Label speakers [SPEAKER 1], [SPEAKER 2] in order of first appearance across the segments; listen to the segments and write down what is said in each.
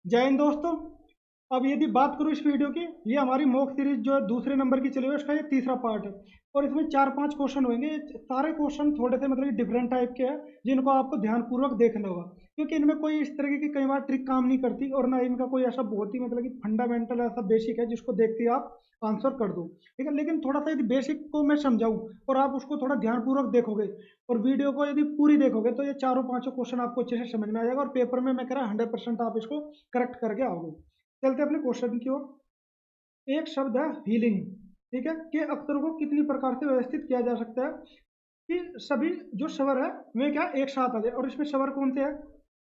[SPEAKER 1] जय हिंद दोस्तों। अब यदि बात करूँ इस वीडियो की, ये हमारी मॉक सीरीज जो है दूसरे नंबर की चली हुई है, उसका ये तीसरा पार्ट है। और इसमें 4-5 क्वेश्चन होंगे। ये सारे क्वेश्चन थोड़े से मतलब डिफरेंट टाइप के हैं, जिनको आपको ध्यानपूर्वक देखना होगा, क्योंकि इनमें कोई इस तरीके की कई बार ट्रिक काम नहीं करती, और ना इनका कोई ऐसा बहुत ही मतलब कि फंडामेंटल ऐसा बेसिक है जिसको देखते ही आप आंसर कर दो। ठीक है, लेकिन थोड़ा सा यदि बेसिक को मैं समझाऊं और आप उसको थोड़ा ध्यानपूर्वक देखोगे और वीडियो को यदि पूरी देखोगे, तो ये चारों पांचों क्वेश्चन आपको अच्छे से समझ में आ जाएगा, और पेपर में मैं कह रहा 100% आप इसको करेक्ट करके आओगे। चलते अपने क्वेश्चन की ओर। एक शब्द है हीलिंग। ठीक है, के अक्षरों को कितनी प्रकार से व्यवस्थित किया जा सकता है कि सभी जो स्वर है वे क्या एक साथ आ जाए। और इसमें स्वर कौन से हैं?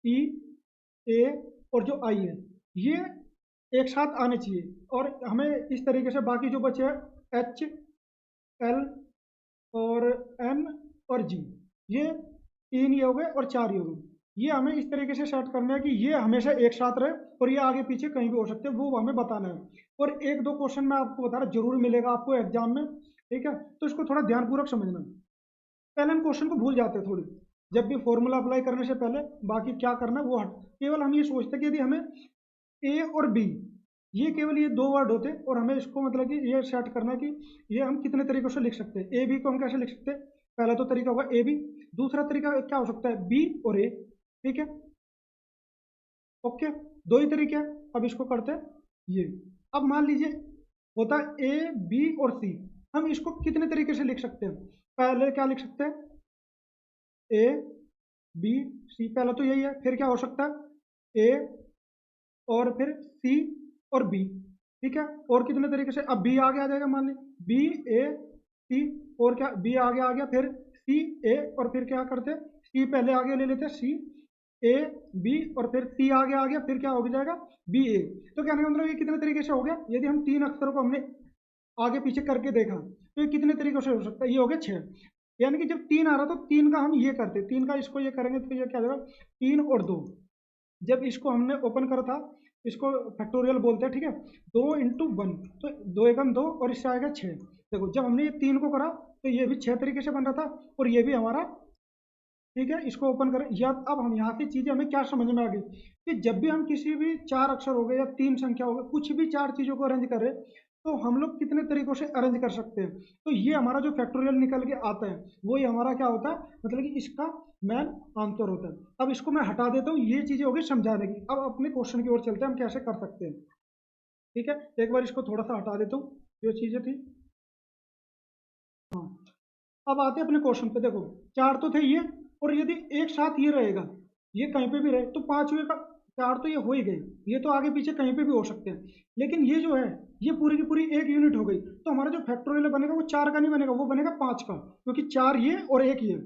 [SPEAKER 1] ई, ए और जो आई है, ये एक साथ आने चाहिए। और हमें इस तरीके से बाकी जो बचे हैं एच, एल और एन और जी, ये तीन ये हो गए और चार ये हो गए। ये हमें इस तरीके से सेट करना है कि ये हमेशा एक साथ रहे, और ये आगे पीछे कहीं भी हो सकते हैं, वो हमें बताना है। और एक दो क्वेश्चन मैं आपको बता रहा जरूर मिलेगा आपको एग्जाम में। ठीक है, तो इसको थोड़ा ध्यानपूर्वक समझना। पहले हम क्वेश्चन को भूल जाते हैं थोड़ी, जब भी फॉर्मूला अप्लाई करने से पहले बाकी क्या करना है वो हट, केवल हम ये सोचते हैं कि यदि हमें ए और बी, ये केवल ये दो वर्ड होते और हमें इसको मतलब कि ये सेट करना है कि ये हम कितने तरीकों से लिख सकते हैं। ए बी को हम कैसे लिख सकते हैं? पहला तो तरीका होगा ए बी, दूसरा तरीका क्या हो सकता है? बी और ए। ठीक है, ओके, दो ही तरीके हैं। अब इसको करते हैं ये। अब मान लीजिए होता है ए बी और सी, हम इसको कितने तरीके से लिख सकते हैं? पहले क्या लिख सकते हैं? ए बी सी, पहला तो यही है। फिर क्या हो सकता है? ए और फिर सी और बी। ठीक है, और कितने तरीके से? अब बी आगे आ जाएगा, मान ली बी ए सी, और क्या बी आगे आ गया, फिर सी ए, और फिर क्या करते? सी पहले आगे ले लेते, सी ए बी, और फिर सी आगे आ गया, फिर क्या हो जाएगा? बी ए। तो कहने का मतलब ये कितने तरीके से हो गया? यदि हम तीन अक्षरों को हमने आगे पीछे करके देखा, तो ये कितने तरीकों से हो सकता है? ये हो गया छह। यानी कि जब तीन आ रहा तो तीन का हम ये करते, तीन का इसको ये करेंगे, तो ये क्या हो जाएगा? तीन और दो। जब इसको हमने ओपन करा था, इसको फैक्टोरियल बोलते हैं। ठीक है, दो इंटू वन, तो दो एकम दो, और इससे आएगा छः। देखो, जब हमने ये तीन को करा तो ये भी छह तरीके से बन रहा था, और ये भी हमारा। ठीक है, इसको ओपन करें या अब हम यहाँ की चीजें हमें क्या समझ में आ गई कि जब भी हम किसी भी चार अक्षर हो गए या तीन संख्या हो गए, कुछ भी चार चीजों को अरेंज करें, तो हम लोग कितने तरीकों से अरेंज कर सकते हैं। तो ये हमारा जो फैक्टोरियल निकल के आता है, वो ही हमारा क्या होता है, मतलब कि इसका मेन आंसर होता है। अब इसको मैं हटा देता हूँ, ये चीजें हो गई समझाने की। अब अपने क्वेश्चन की ओर चलते हैं, हम कैसे कर सकते हैं। ठीक है, एक बार इसको थोड़ा सा हटा देता हूँ, जो चीजें थी। हाँ, अब आते हैं अपने क्वेश्चन पे। देखो, चार तो थे ये, और यदि एक साथ ये रहेगा, ये कहीं पे भी रहे, तो पांचवे का चार तो ये हो ही गए, ये तो आगे पीछे कहीं पे भी हो सकते हैं। लेकिन ये जो है, ये पूरी की पूरी एक यूनिट हो गई, तो हमारा जो फैक्टोरियल बनेगा वो चार का नहीं बनेगा, वो बनेगा पांच का, क्योंकि चार ये और एक ये।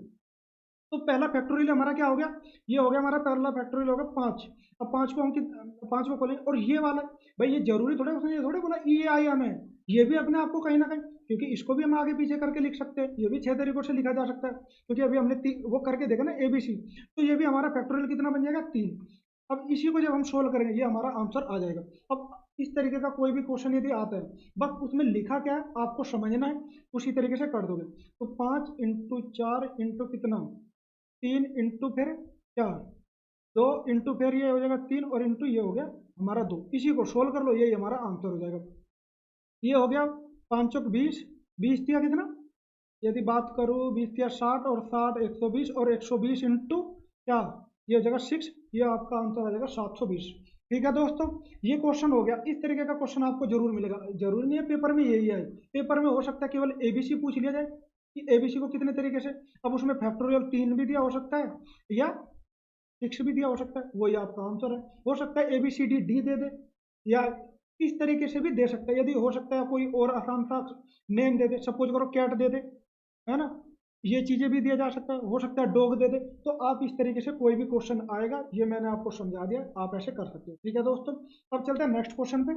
[SPEAKER 1] तो पहला फैक्टोरियल हमारा क्या हो गया? ये हो गया हमारा पहला फैक्टोरियल हो गया पांच। अब पांच को हम पांच को खोलेंगे, और ये वाला, भाई ये जरूरी थोड़ा, उसने ये थोड़े बोला ई आई एम है, ये भी अपने आप को कहीं ना कहीं, क्योंकि इसको भी हम आगे पीछे करके लिख सकते हैं, ये भी छह तरीकों से लिखा जा सकता है, क्योंकि अभी हमने वो करके देखा ना एबीसी। तो ये भी हमारा फैक्टोरियल कितना बन जाएगा? तीन। अब इसी को जब हम सोल्व करेंगे, ये हमारा आंसर आ जाएगा। अब इस तरीके का कोई भी क्वेश्चन यदि आता है, बस उसमें लिखा क्या है आपको समझना है, उसी तरीके से कर दोगे। तो पांच इंटू चार इंटू कितना? तीन इंटू फिर चार, दो इंटू फिर ये हो जाएगा तीन, और इंटू ये हो गया हमारा दो। इसी को सोल्व कर लो, यही हमारा आंसर हो जाएगा। ये हो गया पाँच चौक बीस, बीस दिया कितना? यदि बात करूँ, बीस दिया साठ, और साठ एक सौ बीस, और एक सौ बीस इंटू क्या, ये हो जाएगा सिक्स। ये आपका आंसर आ जाएगा 720। ठीक है दोस्तों, ये क्वेश्चन हो गया। इस तरीके का क्वेश्चन आपको जरूर मिलेगा, जरूरी नहीं है पेपर में यही है। पेपर में हो सकता है केवल एबीसी पूछ लिया जाए कि एबीसी को कितने तरीके से। अब उसमें फैक्टोरियल तीन भी दिया हो सकता है, या सिक्स भी दिया हो सकता है, वही आपका आंसर है। हो सकता है एबीसीडी डी दे दे, या इस तरीके से भी दे सकता है। यदि हो सकता है कोई और आसान सा नेम दे दे, सपोज करो कैट दे दे, है ना, ये चीजें भी दिया जा सकता है। हो सकता है डॉग दे दे। तो आप इस तरीके से कोई भी क्वेश्चन आएगा, ये मैंने आपको समझा दिया, आप ऐसे कर सकते हो। ठीक है दोस्तों, अब चलते हैं नेक्स्ट क्वेश्चन पे।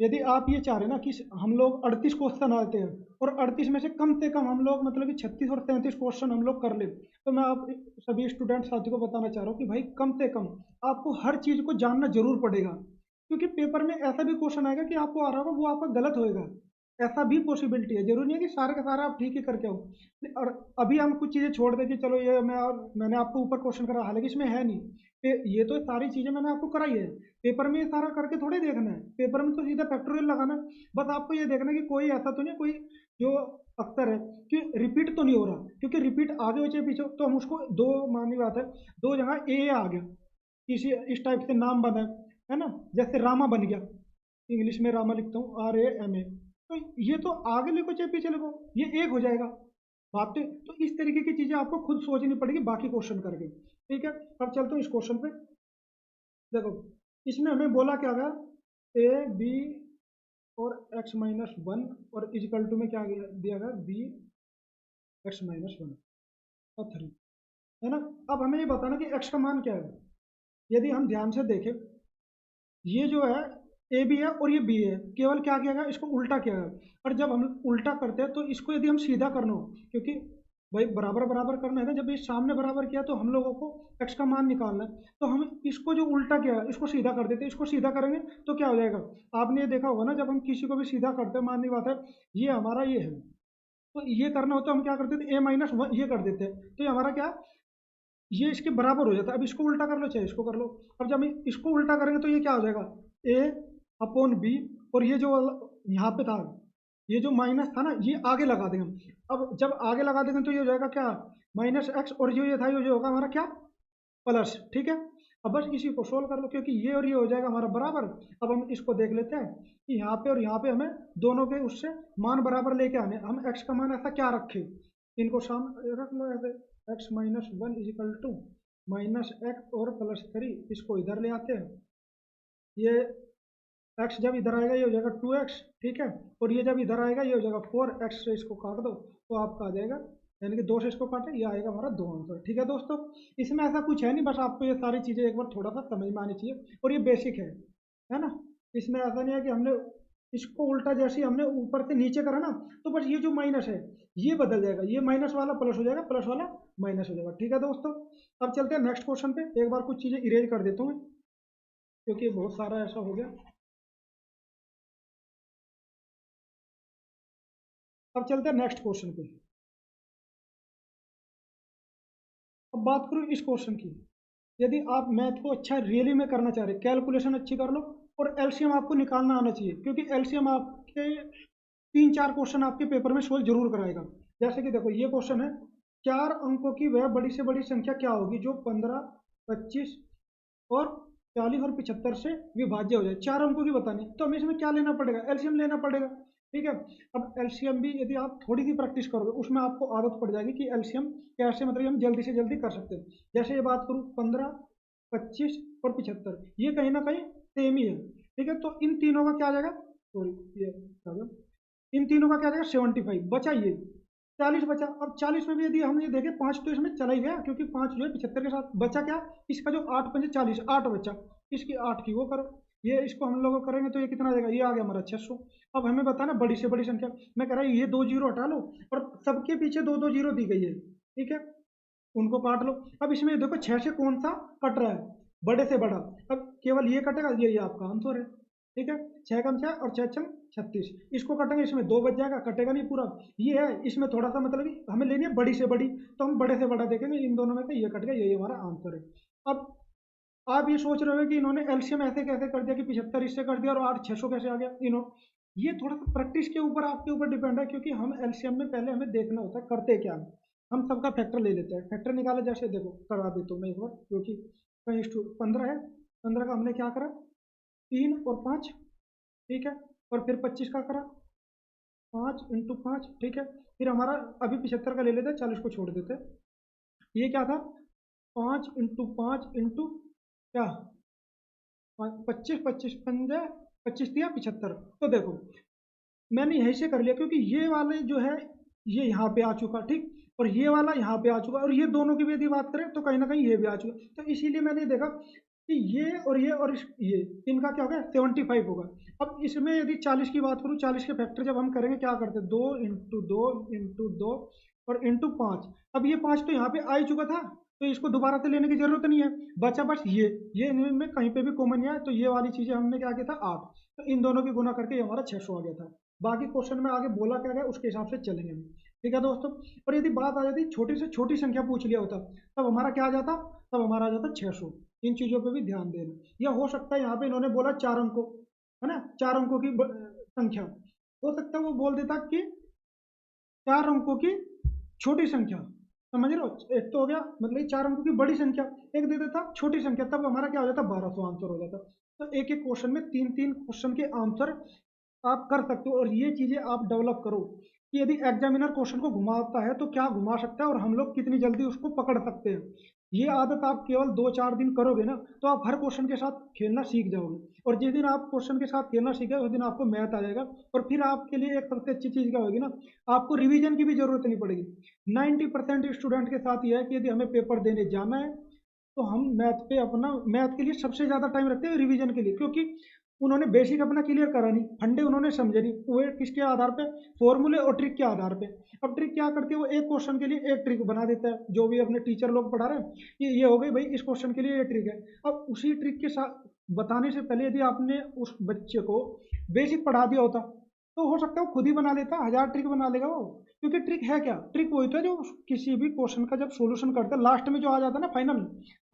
[SPEAKER 1] यदि आप ये चाह रहे हैं ना कि हम लोग 38 क्वेश्चन आते हैं, और 38 में से कम हम लोग मतलब कि 36 और 33 क्वेश्चन हम लोग कर ले, तो मैं आप सभी स्टूडेंट साथी को बताना चाह रहा हूँ कि भाई कम से कम आपको हर चीज को जानना जरूर पड़ेगा, क्योंकि पेपर में ऐसा भी क्वेश्चन आएगा कि आपको आ रहा होगा वो आपका गलत होएगा। ऐसा भी पॉसिबिलिटी है, जरूरी नहीं है कि सारे का सारा आप ठीक ही करके आओ। और अभी हम कुछ चीज़ें छोड़ दें कि चलो ये मैं, और मैंने आपको ऊपर क्वेश्चन करा, हालांकि इसमें है नहीं। ये तो सारी चीज़ें मैंने आपको कराई है। पेपर में ये सारा करके थोड़े देखना है, पेपर में तो सीधा फैक्टोरियल लगाना है। बस आपको ये देखना है कि कोई ऐसा तो नहीं, कोई जो अक्सर है कि रिपीट तो नहीं हो रहा, क्योंकि रिपीट आगे हो चाहे पीछे हो, तो हम उसको दो, माननी बात है, दो जगह ए आ गया, इसी इस टाइप से नाम बना है ना, जैसे रामा बन गया, इंग्लिश में रामा लिखता हूँ RAMA, तो ये तो आगे लिखो चाहे पीछे लिखो, ये एक हो जाएगा। बात तो इस तरीके की चीजें आपको खुद सोचनी पड़ेगी बाकी क्वेश्चन करके। ठीक है, अब चलते हैं इस क्वेश्चन पे। देखो, इसमें हमें बोला क्या गया, AB और x-1, और इजिकल टू में क्या दिया गया, BX-1 और 3, है ना। अब हमें ये बताना कि x का मान क्या है। यदि हम ध्यान से देखें, ये जो है ए बी है और ये बी है, केवल क्या किया गया, इसको उल्टा किया गया। और जब हम उल्टा करते हैं तो इसको यदि हम सीधा करना हो, क्योंकि भाई बराबर बराबर करना है ना, जब ये सामने बराबर किया तो हम लोगों को x का मान निकालना है, तो हम इसको जो उल्टा किया है इसको सीधा कर देते हैं। इसको सीधा करेंगे तो क्या हो जाएगा, आपने ये देखा होगा ना, जब हम किसी को भी सीधा करते हैं, माननी बात है ये हमारा ये है, तो ये करना हो तो हम क्या करते थे, A-1 ये कर देते हैं, तो ये हमारा क्या, ये इसके बराबर हो जाता है। अब इसको उल्टा कर लो चाहे इसको कर लो, अब जब हम इसको उल्टा करेंगे तो ये क्या हो जाएगा, A/B, और ये जो यहाँ पे था, ये जो माइनस था ना, ये आगे लगा देंगे हम। अब जब आगे लगा देंगे तो ये हो जाएगा क्या, -x, और जो ये था ये जो होगा हमारा क्या, प्लस। ठीक है, अब बस इसी को सोल्व कर लो, क्योंकि ये और ये हो जाएगा हमारा बराबर। अब हम इसको देख लेते हैं कि यहाँ पे और यहाँ पे हमें दोनों के उससे मान बराबर लेके आने, हम x का मान ऐसा क्या रखें, इनको सामने रख लो ऐसे, x-1 इजिकल टू -x और +3, इसको इधर ले आते हैं, ये x जब इधर आएगा ये हो जाएगा 2x, ठीक है, और ये जब इधर आएगा ये हो जाएगा 4x, से इसको काट दो तो आपका आ जाएगा, यानी कि 2 से इसको काटे, ये आएगा हमारा 2 आंसर। ठीक है दोस्तों, इसमें ऐसा कुछ है नहीं, बस आपको ये सारी चीज़ें एक बार थोड़ा सा समझ में आनी चाहिए, और ये बेसिक है ना। इसमें ऐसा नहीं है कि हमने इसको उल्टा जैसे हमने ऊपर से नीचे करा ना, तो बस ये जो माइनस है ये बदल जाएगा, ये माइनस वाला प्लस हो जाएगा, प्लस वाला माइनस हो जाएगा। ठीक है दोस्तों, अब चलते हैं नेक्स्ट क्वेश्चन पे। एक बार कुछ चीज़ें इरेज कर देता हूँ क्योंकि बहुत सारा ऐसा हो गया। अब चलते हैं नेक्स्ट क्वेश्चन पे। अब बात करूँ इस क्वेश्चन की, यदि आप मैथ को अच्छा रियली में करना चाह रहे हैं, कैलकुलेशन अच्छी कर लो, और एलसीएम आपको निकालना आना चाहिए, क्योंकि एलसीएम आपके 3-4 क्वेश्चन आपके पेपर में सोल्व जरूर कराएगा। जैसे कि देखो, ये क्वेश्चन है, 4 अंकों की वह बड़ी से बड़ी संख्या क्या होगी जो 15, 25 और 40 और 75 से विभाज्य हो जाए। 4 अंकों की बतानी, तो हमें इसमें क्या लेना पड़ेगा, एलसीएम लेना पड़ेगा। ठीक है, अब एलसीएम भी यदि आप थोड़ी सी प्रैक्टिस करोगे, उसमें आपको आदत पड़ जाएगी कि एलसीएम कैसे, मतलब हम जल्दी से जल्दी कर सकते हैं। जैसे ये बात करूँ, 15, 25 और 75, ये कहीं ना कहीं सेम ही है। ठीक है, तो इन तीनों का क्या आ जाएगा, सॉरी ये इन तीनों का क्या आ जाएगा, 75 बचा, ये 40 बचा। अब 40 में भी यदि हम ये देखें, 5 तो इसमें चला ही गया, क्योंकि 5 जो है 75 के साथ, बचा क्या, इसका जो 8×5 = 40, 8 बचा, इसकी 8 की वो करो, ये इसको हम लोग करेंगे तो ये कितना आ जाएगा, ये आ गया हमारा 600। अब हमें बताना बड़ी से बड़ी संख्या, मैं कह रहा हूँ ये 2 जीरो हटा लो, और सबके पीछे 2-2 जीरो दी गई है, ठीक है, उनको काट लो। अब इसमें देखो 6 से कौन सा कट रहा है, बड़े से बड़ा, अब केवल ये कटेगा, ये आपका आंसर है। ठीक है, 6 कम 6 और 6×6 = 36, इसको कटेंगे, इसमें 2 बच जाएगा, कटेगा नहीं पूरा। ये है, इसमें थोड़ा सा मतलब कि हमें लेनी है बड़ी से बड़ी, तो हम बड़े से बड़ा देखेंगे, इन दोनों में से ये कट गया, यही हमारा आंसर है। अब आप ये सोच रहे हो कि इन्होंने एलसीएम ऐसे कैसे कर दिया कि 75 इससे कर दिया और 8 600 कैसे आ गया, ये थोड़ा सा प्रैक्टिस के ऊपर, आपके ऊपर डिपेंड है, क्योंकि हम एलसीएम में पहले हमें देखना होता है करते क्या हैं। हम सबका फैक्टर ले लेते हैं, फैक्टर निकाले, जैसे देखो करवा देता हूँ मैं एक बार, क्योंकि कहीं 15 है, 15 का हमने क्या करा, 3 और 5, ठीक है, और फिर 25 का करा, 5 × 5, ठीक है, फिर हमारा अभी 75 का ले लेते हैं, 40 को छोड़ देते हैं, ये क्या था, 5 × 5 क्या, 25, 25 दिया 75। तो देखो मैंने यहीं से कर लिया, क्योंकि ये वाले जो है ये यहाँ पे आ चुका, ठीक, और ये वाला यहाँ पे आ चुका, और ये दोनों की भी यदि बात करें तो कहीं ना कहीं ये भी आ चुका, तो इसीलिए मैंने देखा कि ये और ये और ये इनका क्या होगा, 75 होगा। अब इसमें यदि 40 की बात करूँ, 40 के फैक्टर जब हम करेंगे क्या करते हैं, 2 × 2 × 2 और ×5। अब ये 5 तो यहाँ पे आ ही चुका था, तो इसको दोबारा से लेने की जरूरत नहीं है, बचा बस ये इनमें कहीं पे भी कॉमन नहीं है, तो ये वाली चीजें हमने क्या किया था, 8, तो इन दोनों की गुना करके ये हमारा 600 आ गया था। बाकी क्वेश्चन में आगे बोला क्या गया उसके हिसाब से चलेंगे हम। ठीक है दोस्तों। और यदि बात आ जाती छोटी से छोटी संख्या पूछ लिया होता तब हमारा क्या आ जाता, तब हमारा आ जाता 600। इन चीज़ों पे भी ध्यान देना। या हो सकता है यहाँ पे इन्होंने बोला 4 अंकों, है ना, 4 अंकों की संख्या, हो सकता है वो बोल देता कि 4 अंकों की छोटी संख्या, समझ रहे हो, एक तो हो गया मतलब 4 अंकों की बड़ी संख्या, एक दे देता छोटी संख्या, तब हमारा क्या हो जाता 1200 आंसर हो जाता। तो एक एक क्वेश्चन में 3 3 क्वेश्चन के आंसर आप कर सकते हो। और ये चीजें आप डेवलप करो कि यदि एग्जामिनर क्वेश्चन को घुमाता है तो क्या घुमा सकता है और हम लोग कितनी जल्दी उसको पकड़ सकते हैं। ये आदत आप केवल 2 4 दिन करोगे ना तो आप हर क्वेश्चन के साथ खेलना सीख जाओगे। और जिस दिन आप क्वेश्चन के साथ खेलना सीखे उस दिन आपको मैथ आ जाएगा। और फिर आपके लिए एक सबसे अच्छी चीज़ क्या होगी ना, आपको रिवीजन की भी जरूरत नहीं पड़ेगी। 90% स्टूडेंट के साथ यह है कि यदि हमें पेपर देने जाना है तो हम मैथ पे अपना, मैथ के लिए सबसे ज़्यादा टाइम रखते हैं रिवीजन के लिए, क्योंकि उन्होंने बेसिक अपना क्लियर करा नहीं, फंडे उन्होंने समझे नहीं, वो किसके आधार पे, फॉर्मूले और ट्रिक के आधार पे। अब ट्रिक क्या करती है, वो एक क्वेश्चन के लिए एक ट्रिक बना देता है, जो भी अपने टीचर लोग पढ़ा रहे हैं ये हो गई भाई, इस क्वेश्चन के लिए ये ट्रिक है। अब उसी ट्रिक के साथ बताने से पहले यदि आपने उस बच्चे को बेसिक पढ़ा दिया होता तो हो सकता है वो खुद ही बना लेता, 1000 ट्रिक बना लेगा वो। क्योंकि ट्रिक है क्या, ट्रिक वही तो है जो किसी भी क्वेश्चन का जब सॉल्यूशन करते हैं लास्ट में जो आ जाता है ना फाइनल,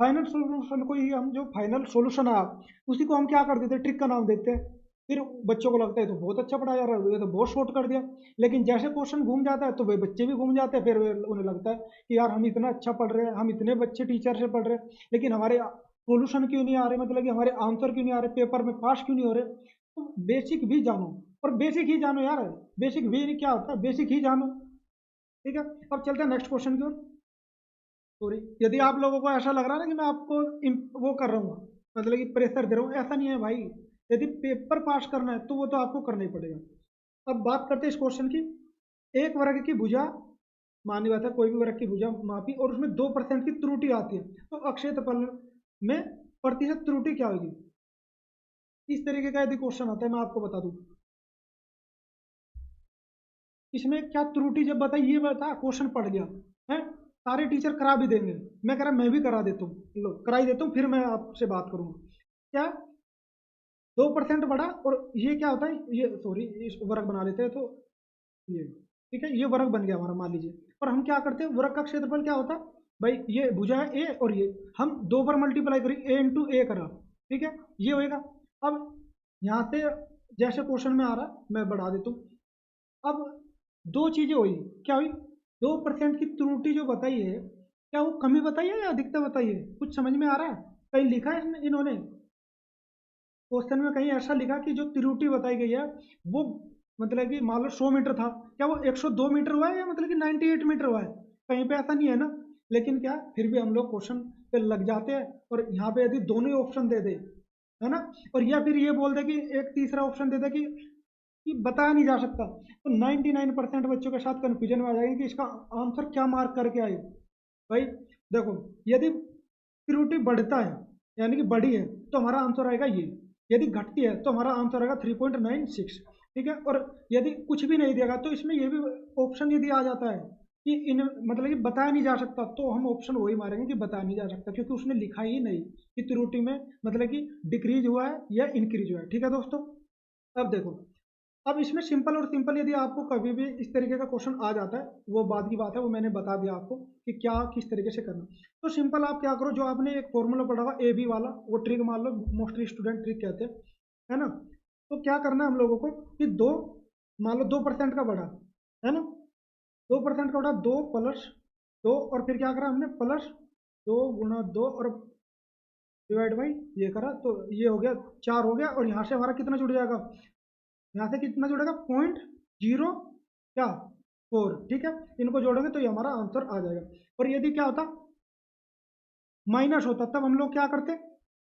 [SPEAKER 1] फाइनल सॉल्यूशन को ही हम, जो फाइनल सॉल्यूशन है उसी को हम क्या कर देते हैं, ट्रिक का नाम देते हैं। फिर बच्चों को लगता है तो बहुत अच्छा पढ़ाया जा रहा है, ये तो बहुत शॉर्ट कर दिया। लेकिन जैसे क्वेश्चन घूम जाता है तो वे बच्चे भी घूम जाते हैं, फिर उन्हें लगता है कि यार हम इतना अच्छा पढ़ रहे हैं, हम इतने बच्चे टीचर से पढ़ रहे हैं, लेकिन हमारे सोल्यूशन क्यों नहीं आ रहे, मतलब कि हमारे आंसर क्यों नहीं आ रहे, पेपर में पास क्यों नहीं हो रहे। तो बेसिक भी जानो, और बेसिक ही जानो यार, बेसिक भी क्या होता है, बेसिक ही जानो। ठीक है। अब चलते हैं नेक्स्ट क्वेश्चन की ओर। सॉरी, यदि आप लोगों को ऐसा लग रहा है ना कि मैं आपको वो कर रहा हूँ, मतलब कि प्रेशर दे रहा हूँ, ऐसा नहीं है भाई। यदि पेपर पास करना है तो वो तो आपको करना ही पड़ेगा। अब बात करते हैं इस क्वेश्चन की। एक वर्ग की भुजा, मानी बात है कोई भी वर्ग की भुजा मापी और उसमें 2% की त्रुटि आती है तो अक्षेत्रफल में प्रतिशत त्रुटि क्या होगी। इस तरीके का यदि क्वेश्चन आता है मैं आपको बता दूं, इसमें क्या त्रुटि जब बताई ये बता, क्वेश्चन पढ़ गया है, सारे टीचर करा भी देंगे, मैं कह रहा मैं भी करा देता हूँ, लो कराई देता हूँ, फिर मैं आपसे बात करूंगा। क्या, 2% बढ़ा और ये क्या होता है, ये सॉरी इस वर्ग बना लेते हैं तो ये, ठीक है, ये वर्ग बन गया हमारा मान लीजिए। और हम क्या करते हैं, वर्ग का क्षेत्रफल क्या होता है भाई, ये भुजा है ए और ये, हम 2 पर मल्टीप्लाई करेंगे, A × A करा, ठीक है, ये होएगा। अब यहाँ से जैसे क्वेश्चन में आ रहा है मैं बढ़ा देता हूँ। अब दो चीजें हुई, क्या हुई, 2% की त्रुटि जो बताई है, क्या वो कमी बताई है या अधिकता बताई है, कुछ समझ में आ रहा है। कहीं लिखा है इन्होंने क्वेश्चन में, कहीं ऐसा लिखा कि जो त्रुटि बताई गई है वो, मतलब कि मान लो 100 मीटर था, क्या वो 102 मीटर हुआ है या मतलब कि 98 मीटर हुआ है, कहीं पे ऐसा नहीं है ना। लेकिन क्या फिर भी हम लोग क्वेश्चन पे लग जाते हैं, और यहाँ पे यदि दोनों ही ऑप्शन दे दे, है ना, और या फिर ये बोल दे कि एक तीसरा ऑप्शन दे दे कि बताया नहीं जा सकता, तो 99% बच्चों के साथ कंफ्यूजन में आ जाएंगे कि इसका आंसर क्या मार्क करके आए। भाई देखो, यदि त्रुटि बढ़ता है यानी कि बड़ी है तो हमारा आंसर आएगा ये, यदि घटती है तो हमारा आंसर आएगा 3.96। ठीक है। और यदि कुछ भी नहीं देगा तो इसमें ये भी ऑप्शन यदि आ जाता है कि इन, मतलब कि बताया नहीं जा सकता, तो हम ऑप्शन वही मारेंगे कि बताया नहीं जा सकता, क्योंकि उसने लिखा ही नहीं कि त्रुटि में मतलब कि डिक्रीज हुआ है या इंक्रीज हुआ है। ठीक है दोस्तों। अब देखो, अब इसमें सिंपल और सिंपल यदि आपको कभी भी इस तरीके का क्वेश्चन आ जाता है, वो बाद की बात है, वो मैंने बता दिया आपको कि क्या किस तरीके से करना। तो सिंपल आप क्या करो, जो आपने एक फॉर्मूला पढ़ा हुआ ए बी वाला, वो ट्रिक मान लो, मोस्टली स्टूडेंट ट्रिक कहते हैं, है ना। तो क्या करना है हम लोगों को कि दो, मान लो 2% का बढ़ा, है ना, 2% का बढ़ा, 2 + 2, और फिर क्या करा हमने, +2 × 2 और डिवाइड बाई ये करा, तो ये हो गया 4 हो गया, और यहाँ से हमारा कितना जुड़ जाएगा, यहाँ से कितना जुड़ेगा, 0.0 क्या 4। ठीक है, इनको जोड़ेंगे तो ये हमारा आंसर आ जाएगा। और यदि क्या होता, माइनस होता, तब हम लोग क्या करते,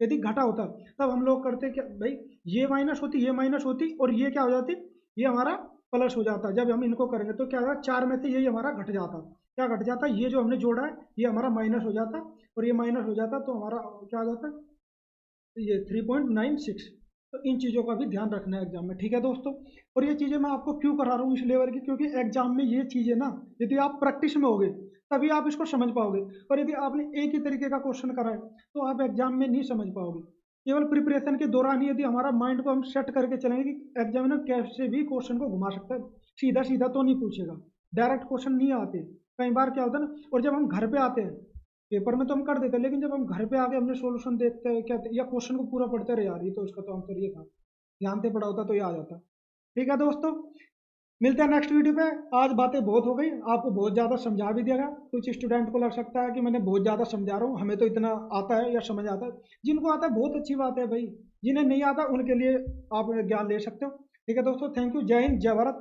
[SPEAKER 1] यदि घटा होता तब हम लोग करते क्या भाई, ये माइनस होती, ये माइनस होती, और ये क्या हो जाती, ये हमारा प्लस हो जाता। जब हम इनको करेंगे तो क्या होगा, 4 में से ये हमारा घट जाता, क्या घट जाता, ये जो हमने जोड़ा है ये हमारा माइनस हो जाता, और ये माइनस हो जाता तो हमारा क्या हो जाता, ये 3.96। तो इन चीज़ों का भी ध्यान रखना है एग्जाम में। ठीक है दोस्तों। और ये चीज़ें मैं आपको क्यों करा रहा हूँ इस लेवल की, क्योंकि एग्जाम में ये चीज़ें ना, यदि आप प्रैक्टिस में होगे तभी आप इसको समझ पाओगे, और यदि आपने एक ही तरीके का क्वेश्चन करा है तो आप एग्जाम में नहीं समझ पाओगे। केवल प्रिपरेशन के दौरान ही यदि हमारा माइंड को हम सेट करके चलेंगे कि एग्जामिनर कैसे भी क्वेश्चन को घुमा सकता है, सीधा सीधा तो नहीं पूछेगा, डायरेक्ट क्वेश्चन नहीं आते। कई बार क्या होता है ना, और जब हम घर पे आते हैं, पेपर में तो हम कर देते हैं, लेकिन जब हम घर पे आके हमने सॉल्यूशन देखते हैं क्या, या क्वेश्चन को पूरा पढ़ते रहे, यार ये तो इसका तो आंसर ये था, ध्यान से पढ़ा होता तो ये आ जाता। ठीक है दोस्तों, मिलते हैं नेक्स्ट वीडियो पे। आज बातें बहुत हो गई, आपको बहुत ज़्यादा समझा भी दिया गया। कुछ स्टूडेंट को लग सकता है कि मैंने बहुत ज़्यादा समझा रहा हूँ, हमें तो इतना आता है या समझ आता है। जिनको आता है बहुत अच्छी बात है भाई, जिन्हें नहीं आता उनके लिए आप ज्ञान ले सकते हो। ठीक है दोस्तों, थैंक यू, जय हिंद, जय भारत।